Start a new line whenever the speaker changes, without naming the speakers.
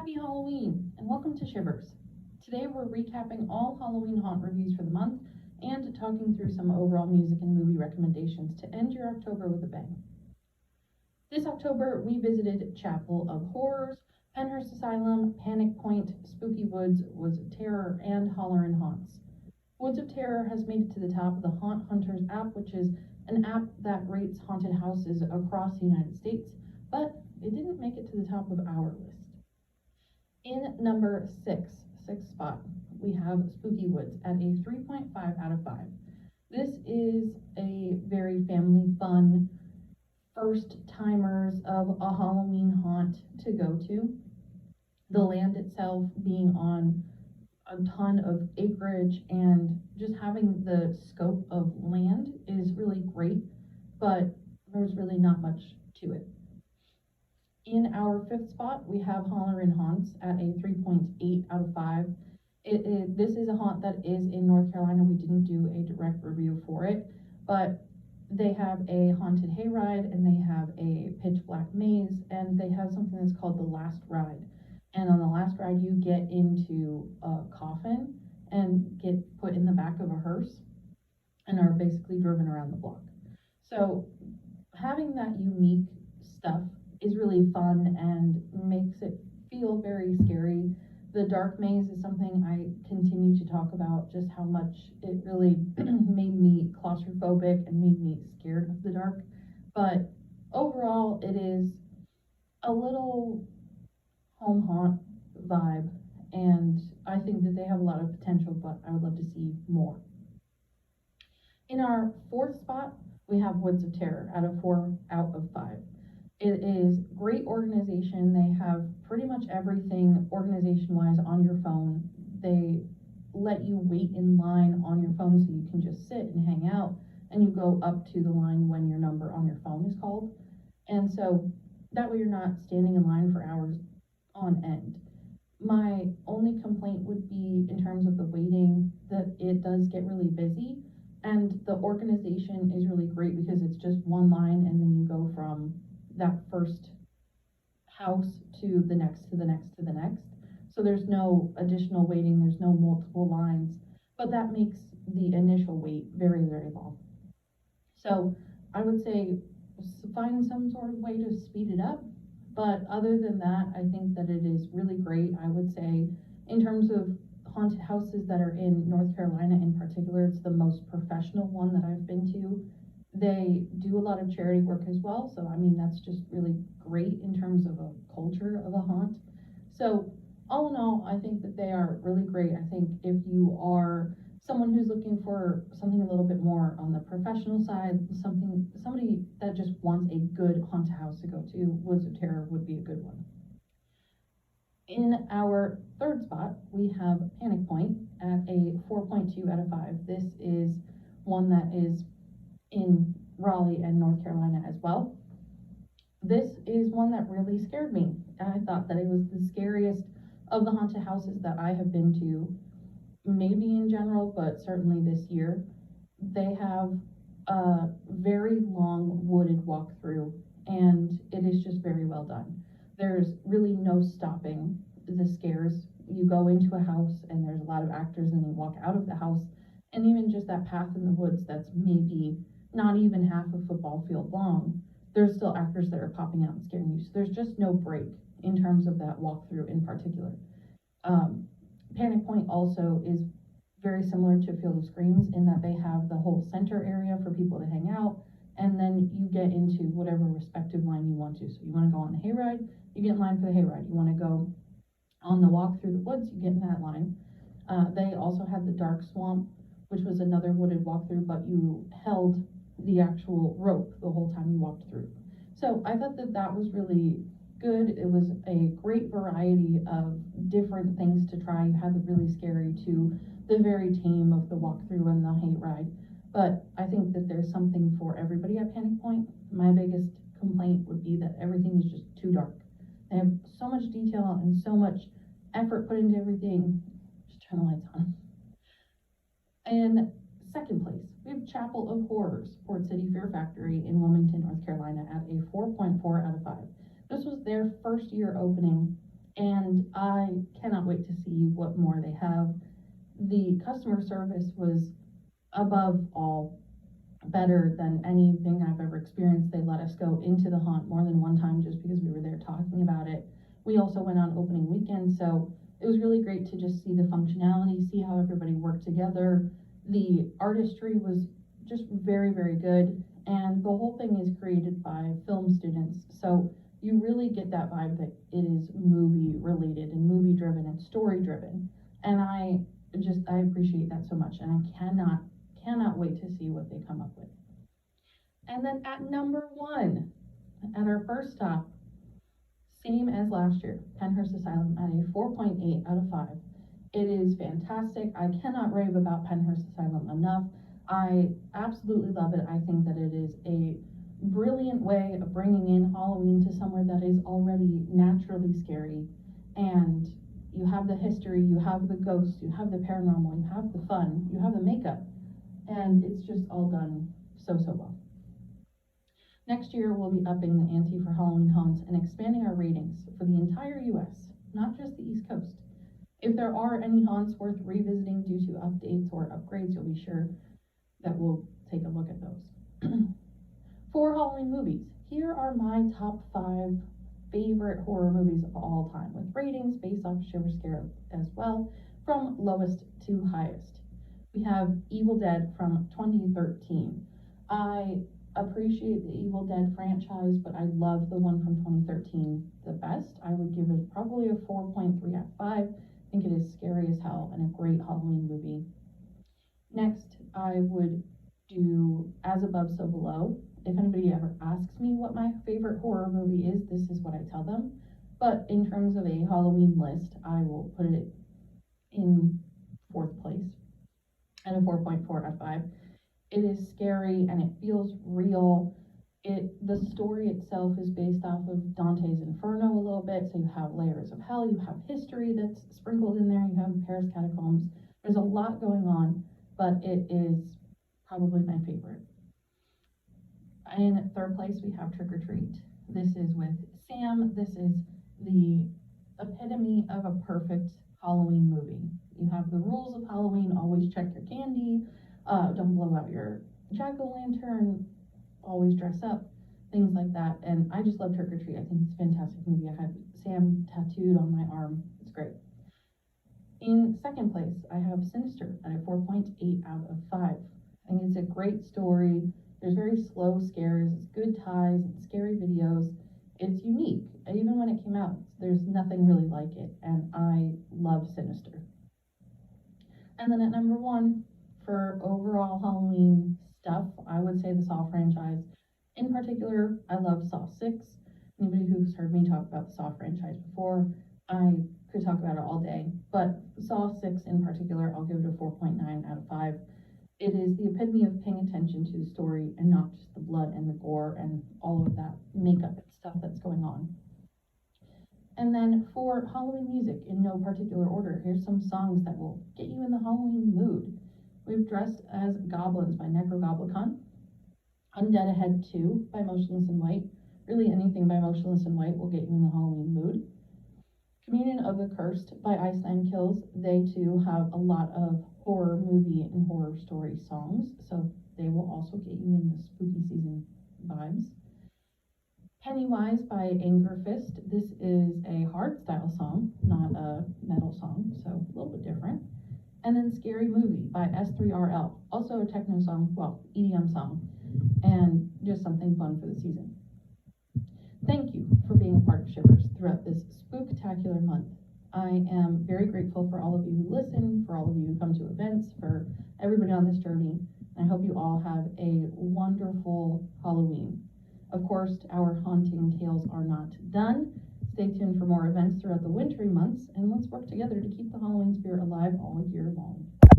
Happy Halloween, and welcome to Shivers. Today we're recapping all Halloween haunt reviews for the month and talking through some overall music and movie recommendations to end your October with a bang. This October, we visited Chapel of Horrors, Penhurst Asylum, Panic Point, Spooky Woods, Woods of Terror, and Hollerin' Haunts. Woods of Terror has made it to the top of the Haunt Hunters app, which is an app that rates haunted houses across the United States, but it didn't make it to the top of our list. In number sixth spot, we have Spooky Woods at a 3.5 out of 5. This is a very family fun, first timers of a Halloween haunt to go to. The land itself being on a ton of acreage and just having the scope of land is really great, but there's really not much to it. In our fifth spot, we have Hollerin' Haunts at a 3.8 out of 5. This is a haunt that is in North Carolina. We didn't do a direct review for it, but they have a haunted hayride and they have a pitch black maze and they have something that's called the last ride. And on the last ride, you get into a coffin and get put in the back of a hearse and are basically driven around the block. So having that unique stuff is really fun and makes it feel very scary. The dark maze is something I continue to talk about, just how much it really made me claustrophobic and made me scared of the dark. But overall, it is a little home haunt vibe, and I think that they have a lot of potential, but I would love to see more. In our fourth spot, we have Woods of Terror at a 4 out of 5. It is great organization. They have pretty much everything organization-wise on your phone. They let you wait in line on your phone so you can just sit and hang out, and you go up to the line when your number on your phone is called. And so that way you're not standing in line for hours on end. My only complaint would be in terms of the waiting, that it does get really busy, and the organization is really great because it's just one line and then you go from that first house to the next to the next to the next. So there's no additional waiting, there's no multiple lines, but that makes the initial wait very, very long. So I would say find some sort of way to speed it up. But other than that, I think that it is really great. I would say in terms of haunted houses that are in North Carolina in particular, it's the most professional one that I've been to. They do a lot of charity work as well, so I mean that's just really great in terms of a culture of a haunt. So all in all, I think that they are really great. I think if you are someone who's looking for something a little bit more on the professional side, somebody that just wants a good haunted house to go to, Woods of Terror would be a good one. In our third spot, we have Panic Point at a 4.2 out of 5. This is one that is in Raleigh and North Carolina as well. This is one that really scared me. I thought that it was the scariest of the haunted houses that I have been to, maybe in general, but certainly this year. They have a very long wooded walkthrough and it is just very well done. There's really no stopping the scares. You go into a house and there's a lot of actors and you walk out of the house, and even just that path in the woods that's maybe not even half a football field long, there's still actors that are popping out and scaring you. So there's just no break in terms of that walkthrough in particular. Panic Point also is very similar to Field of Screams in that they have the whole center area for people to hang out, and then you get into whatever respective line you want to. So you want to go on the hayride, you get in line for the hayride. You want to go on the walk through the woods, you get in that line. They also had the Dark Swamp, which was another wooded walkthrough, but you held the actual rope the whole time you walked through. So I thought that that was really good. It was a great variety of different things to try. You had the really scary to the very tame of the walkthrough and the hayride. But I think that there's something for everybody at Panic Point. My biggest complaint would be that everything is just too dark. They have so much detail and so much effort put into everything. Just turn the lights on. In second place, we have Chapel of Horrors, Port City Fear Factory in Wilmington, North Carolina at a 4.4 out of 5. This was their first year opening, and I cannot wait to see what more they have. The customer service was above all better than anything I've ever experienced. They let us go into the haunt more than one time just because we were there talking about it. We also went on opening weekend, so it was really great to just see the functionality, see how everybody worked together. The artistry was just very, very good, and the whole thing is created by film students, so you really get that vibe that it is movie related and movie driven and story driven. And I appreciate that so much, and I cannot wait to see what they come up with. And then at number one, at our first stop, same as last year, Pennhurst Asylum at a 4.8 out of 5. It is fantastic. I cannot rave about Pennhurst Asylum enough. I absolutely love it. I think that it is a brilliant way of bringing in Halloween to somewhere that is already naturally scary. And you have the history, you have the ghosts, you have the paranormal, you have the fun, you have the makeup, and it's just all done so well. Next year, we'll be upping the ante for Halloween haunts and expanding our ratings for the entire US, not just the East Coast. If there are any haunts worth revisiting due to updates or upgrades, you'll be sure that we'll take a look at those. For Halloween movies, here are my top 5 favorite horror movies of all time, with ratings based off Shiver Scare as well, from lowest to highest. We have Evil Dead from 2013. I appreciate the Evil Dead franchise, but I love the one from 2013 the best. I would give it probably a 4.3 out of 5. I think it is scary as hell and a great Halloween movie. Next, I would do As Above, So Below. If anybody ever asks me what my favorite horror movie is, this is what I tell them. But in terms of a Halloween list, I will put it in 4th place at a 4.4 out of 5. It is scary and it feels real. The story itself is based off of Dante's Inferno a little bit, so you have layers of hell, you have history that's sprinkled in there, you have the Paris catacombs. There's a lot going on, but it is probably my favorite. In 3rd place, we have Trick or Treat. This is with Sam. This is the epitome of a perfect Halloween movie. You have the rules of Halloween: always check your candy, don't blow out your jack-o'-lantern, always dress up, things like that. And I just love Trick or Treat. I think it's a fantastic movie. I have Sam tattooed on my arm. It's great. In 2nd place, I have Sinister at a 4.8 out of 5. I think it's a great story. There's very slow scares, it's good ties, it's scary videos. It's unique. Even when it came out, there's nothing really like it, and I love Sinister. And then at number 1, for overall Halloween stuff, I would say the Saw franchise. In particular, I love Saw 6. Anybody who's heard me talk about the Saw franchise before, I could talk about it all day, but Saw 6 in particular, I'll give it a 4.9 out of 5. It is the epitome of paying attention to the story and not just the blood and the gore and all of that makeup and stuff that's going on. And then for Halloween music, in no particular order, here's some songs that will get you in the Halloween mood. We've Dressed as Goblins by Necrogoblicon, Undead Ahead 2 by Motionless in White. Really anything by Motionless in White will get you in the Halloween mood. Communion of the Cursed by Iceland Kills. They too have a lot of horror movie and horror story songs, so they will also get you in the spooky season vibes. Pennywise by Angerfist. This is a hardstyle song, not a metal song, so a little bit different. And then Scary Movie by S3RL, also a techno song, well, EDM song, and just something fun for the season. Thank you for being a part of Shivers throughout this spooktacular month. I am very grateful for all of you who listen, for all of you who come to events, for everybody on this journey. I hope you all have a wonderful Halloween. Of course, our haunting tales are not done. Stay tuned for more events throughout the wintry months, and let's work together to keep the Halloween spirit alive all year long.